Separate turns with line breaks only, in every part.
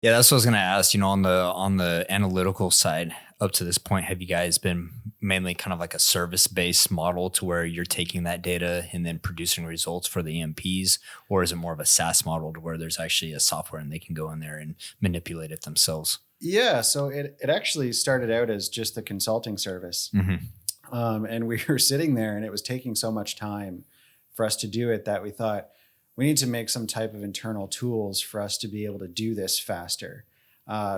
Yeah, that's what I was gonna ask. On the analytical side, up to this point, have you guys been mainly kind of like a service-based model to where you're taking that data and then producing results for the EMPs, or is it more of a SaaS model to where there's actually a software and they can go in there and manipulate it themselves?
Yeah, so it actually started out as just the consulting service.
Hmm.
And we were sitting there and it was taking so much time for us to do it that we thought we need to make some type of internal tools for us to be able to do this faster.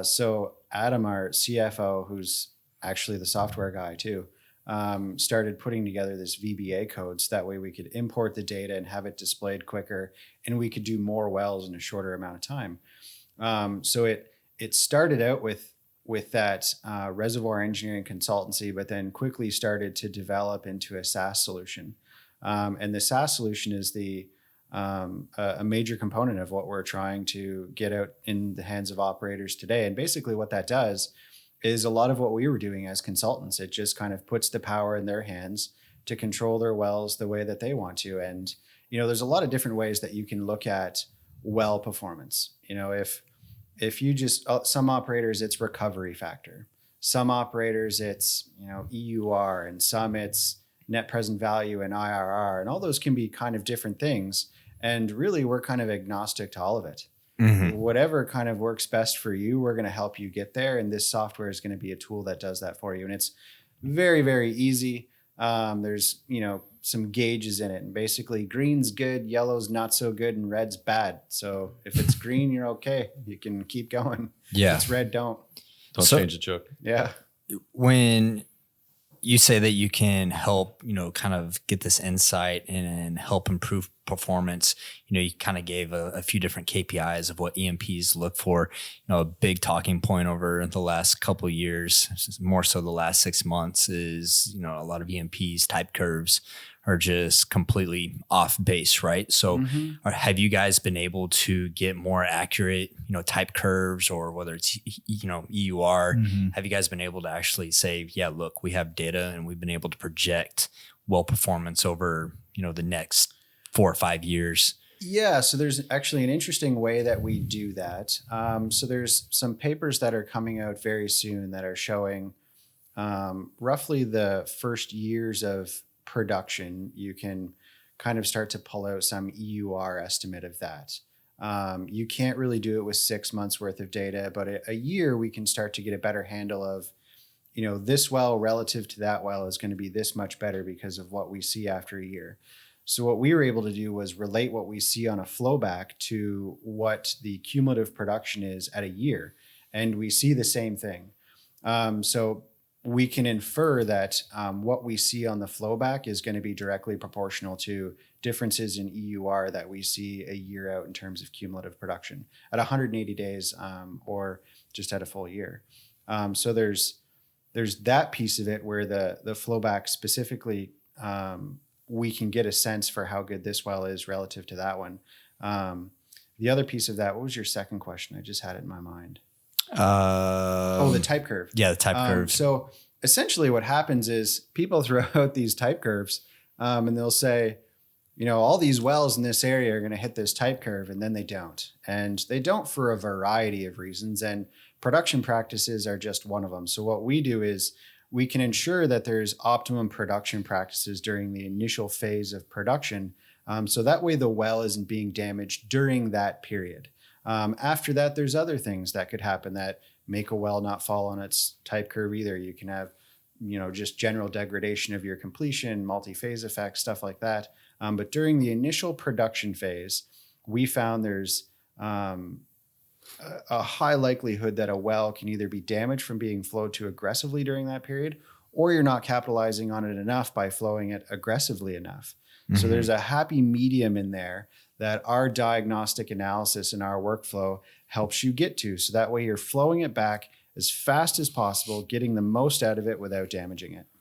So Adam, our CFO, who's actually the software guy too, started putting together this VBA code so that way we could import the data and have it displayed quicker, and we could do more wells in a shorter amount of time. So it started out with that reservoir engineering consultancy, but then quickly started to develop into a SaaS solution. And the SaaS solution is a major component of what we're trying to get out in the hands of operators today. And basically, what that does is a lot of what we were doing as consultants. It just kind of puts the power in their hands to control their wells the way that they want to. And there's a lot of different ways that you can look at well performance. If you just some operators it's recovery factor, some operators it's EUR, and some it's net present value and IRR, and all those can be kind of different things, and really we're kind of agnostic to all of it.
Hmm.
Whatever kind of works best for you, we're going to help you get there, and this software is going to be a tool that does that for you, and it's very, very easy. There's some gauges in it, and basically green's good, yellow's not so good, and red's bad. So if it's green, you're okay. You can keep going.
Yeah.
If it's red, don't.
Don't
So
change the choke.
Yeah.
when you say that you can help, kind of get this insight and help improve performance. You kind of gave a few different KPIs of what EMPs look for. A big talking point over the last couple of years, more so the last 6 months, is, a lot of EMPs type curves are just completely off base, right? So have you guys been able to get more accurate, type curves, or whether it's, EUR, have you guys been able to actually say, yeah, look, we have data and we've been able to project well performance over, the next 4 or 5 years?
Yeah, so there's actually an interesting way that we do that. So there's some papers that are coming out very soon that are showing roughly the first years of production. You can kind of start to pull out some EUR estimate of that. You can't really do it with 6 months worth of data, but a year we can start to get a better handle of, this well relative to that well is going to be this much better because of what we see after a year. So what we were able to do was relate what we see on a flowback to what the cumulative production is at a year, and we see the same thing. So we can infer that what we see on the flowback is going to be directly proportional to differences in EUR that we see a year out in terms of cumulative production at 180 days or just at a full year. So there's that piece of it where the flowback specifically, we can get a sense for how good this well is relative to that one. The other piece of that, what was your second question? I just had it in my mind. The type curve.
Yeah, the type curves.
So essentially what happens is people throw out these type curves and they'll say, all these wells in this area are going to hit this type curve, and then they don't. And they don't for a variety of reasons. And production practices are just one of them. So what we do is we can ensure that there's optimum production practices during the initial phase of production. So that way the well isn't being damaged during that period. After that, there's other things that could happen that make a well not fall on its type curve either. You can have, just general degradation of your completion, multi-phase effects, stuff like that. But during the initial production phase, we found there's a high likelihood that a well can either be damaged from being flowed too aggressively during that period, or you're not capitalizing on it enough by flowing it aggressively enough. So there's a happy medium in there that our diagnostic analysis and our workflow helps you get to. So that way you're flowing it back as fast as possible, getting the most out of it without damaging it.